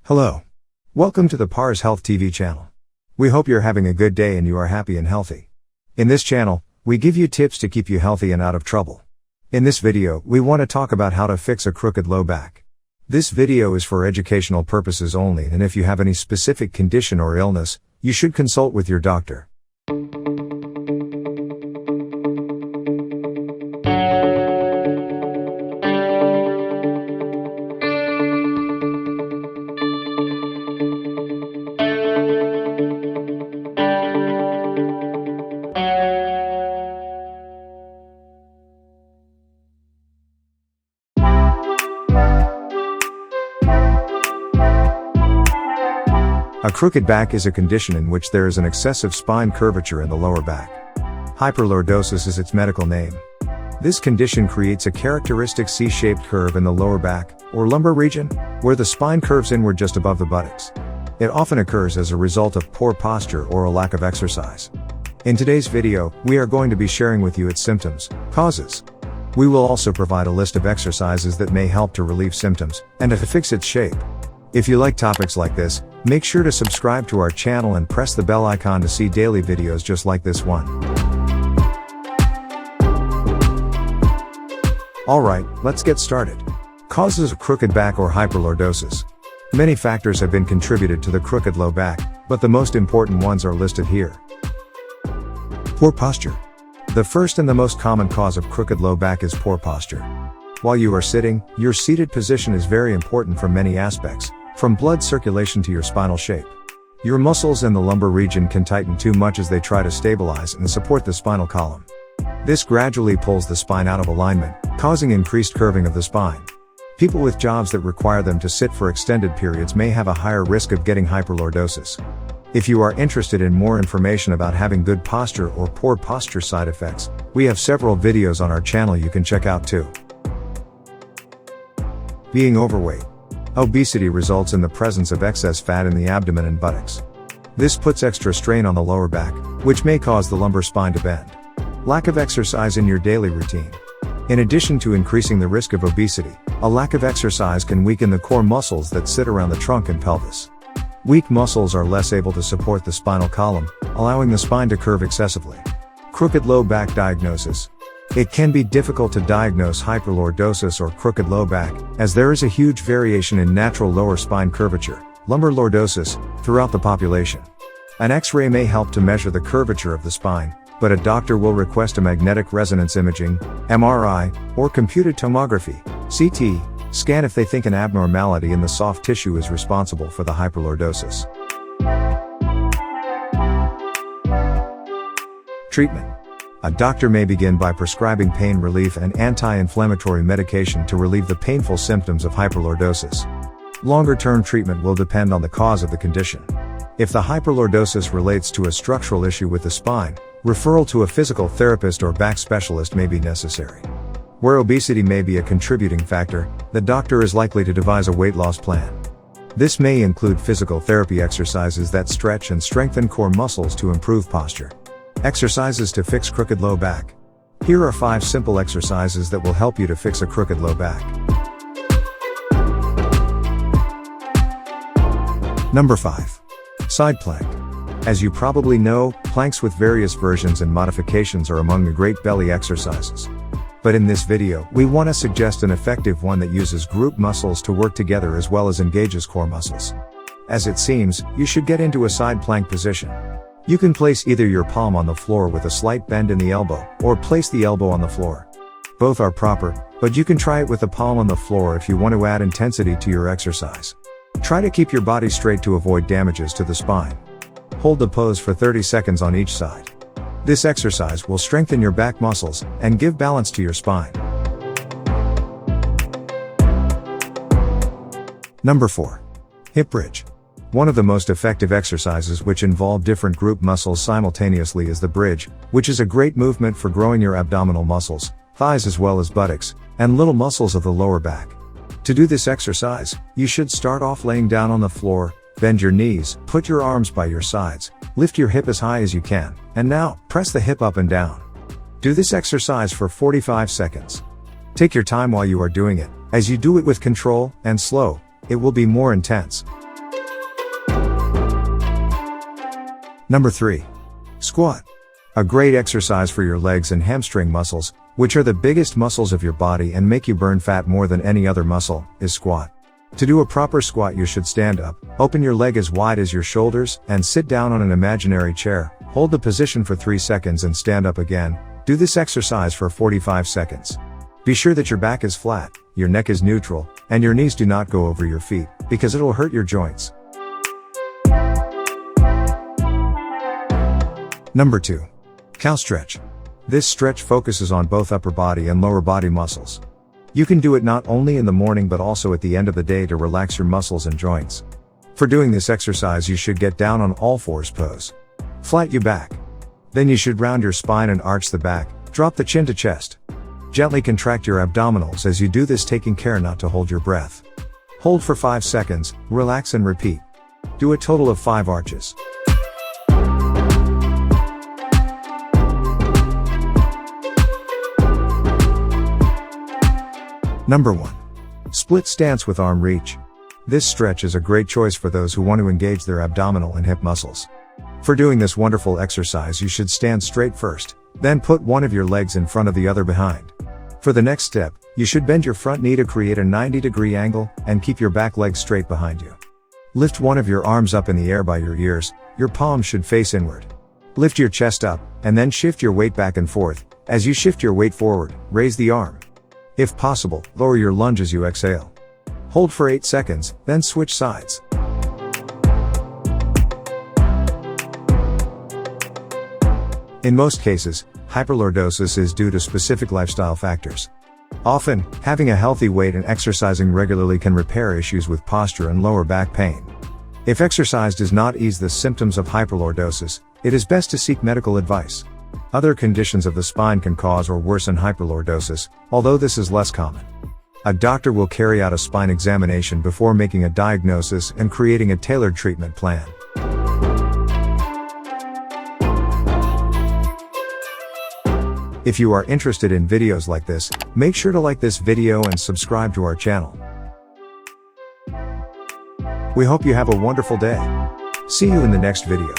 Hello. Welcome to the Pars Health TV channel. We hope you're having a good day and you are happy and healthy. In this channel, we give you tips to keep you healthy and out of trouble. In this video, we want to talk about how to fix a crooked low back. This video is for educational purposes only, and if you have any specific condition or illness, you should consult with your doctor. A crooked back is a condition in which there is an excessive spine curvature in the lower back. Hyperlordosis is its medical name. This condition creates a characteristic C-shaped curve in the lower back, or lumbar region, where the spine curves inward just above the buttocks. It often occurs as a result of poor posture or a lack of exercise. In today's video, we are going to be sharing with you its symptoms, causes. We will also provide a list of exercises that may help to relieve symptoms, and to fix its shape. If you like topics like this, make sure to subscribe to our channel and press the bell icon to see daily videos just like this one. Alright, let's get started. Causes of crooked back or hyperlordosis. Many factors have been contributed to the crooked low back, but the most important ones are listed here. Poor posture. The first and the most common cause of crooked low back is poor posture. While you are sitting, your seated position is very important for many aspects, from blood circulation to your spinal shape. Your muscles in the lumbar region can tighten too much as they try to stabilize and support the spinal column. This gradually pulls the spine out of alignment, causing increased curving of the spine. People with jobs that require them to sit for extended periods may have a higher risk of getting hyperlordosis. If you are interested in more information about having good posture or poor posture side effects, we have several videos on our channel you can check out too. Being overweight. Obesity results in the presence of excess fat in the abdomen and buttocks. This puts extra strain on the lower back, which may cause the lumbar spine to bend. Lack of exercise in your daily routine. In addition to increasing the risk of obesity, a lack of exercise can weaken the core muscles that sit around the trunk and pelvis. Weak muscles are less able to support the spinal column, allowing the spine to curve excessively. Crooked low back diagnosis. It can be difficult to diagnose hyperlordosis or crooked low back, as there is a huge variation in natural lower spine curvature, lumbar lordosis, throughout the population. An X-ray may help to measure the curvature of the spine, but a doctor will request a magnetic resonance imaging, MRI, or computed tomography, CT, scan if they think an abnormality in the soft tissue is responsible for the hyperlordosis. Treatment. A doctor may begin by prescribing pain relief and anti-inflammatory medication to relieve the painful symptoms of hyperlordosis. Longer-term treatment will depend on the cause of the condition. If the hyperlordosis relates to a structural issue with the spine, referral to a physical therapist or back specialist may be necessary. Where obesity may be a contributing factor, the doctor is likely to devise a weight loss plan. This may include physical therapy exercises that stretch and strengthen core muscles to improve posture. Exercises to fix crooked low back. Here are 5 simple exercises that will help you to fix a crooked low back. Number 5. Side plank. As you probably know, planks with various versions and modifications are among the great belly exercises. But in this video, we want to suggest an effective one that uses group muscles to work together as well as engages core muscles. As it seems, you should get into a side plank position. You can place either your palm on the floor with a slight bend in the elbow, or place the elbow on the floor. Both are proper, but you can try it with the palm on the floor if you want to add intensity to your exercise. Try to keep your body straight to avoid damages to the spine. Hold the pose for 30 seconds on each side. This exercise will strengthen your back muscles and give balance to your spine. Number 4. Hip bridge. One of the most effective exercises which involve different group muscles simultaneously is the bridge, which is a great movement for growing your abdominal muscles, thighs as well as buttocks, and little muscles of the lower back. To do this exercise, you should start off laying down on the floor, bend your knees, put your arms by your sides, lift your hip as high as you can, and now, press the hip up and down. Do this exercise for 45 seconds. Take your time while you are doing it. As you do it with control and slow, it will be more intense. Number 3. Squat. A great exercise for your legs and hamstring muscles, which are the biggest muscles of your body and make you burn fat more than any other muscle, is squat. To do a proper squat, you should stand up, open your leg as wide as your shoulders, and sit down on an imaginary chair. Hold the position for 3 seconds and stand up again. Do this exercise for 45 seconds. Be sure that your back is flat, your neck is neutral, and your knees do not go over your feet, because it'll hurt your joints. Number 2. Cow stretch. This stretch focuses on both upper body and lower body muscles. You can do it not only in the morning but also at the end of the day to relax your muscles and joints. For doing this exercise, you should get down on all fours pose. Flat your back. Then you should round your spine and arch the back, drop the chin to chest. Gently contract your abdominals as you do this, taking care not to hold your breath. Hold for 5 seconds, relax and repeat. Do a total of 5 arches. Number 1. Split stance with arm reach. This stretch is a great choice for those who want to engage their abdominal and hip muscles. For doing this wonderful exercise, you should stand straight first, then put one of your legs in front of the other behind. For the next step, you should bend your front knee to create a 90-degree angle, and keep your back leg straight behind you. Lift one of your arms up in the air by your ears, your palms should face inward. Lift your chest up, and then shift your weight back and forth. As you shift your weight forward, raise the arm. If possible, lower your lunge as you exhale. Hold for 8 seconds, then switch sides. In most cases, hyperlordosis is due to specific lifestyle factors. Often, having a healthy weight and exercising regularly can repair issues with posture and lower back pain. If exercise does not ease the symptoms of hyperlordosis, it is best to seek medical advice. Other conditions of the spine can cause or worsen hyperlordosis, although this is less common. A doctor will carry out a spine examination before making a diagnosis and creating a tailored treatment plan. If you are interested in videos like this, make sure to like this video and subscribe to our channel. We hope you have a wonderful day. See you in the next video.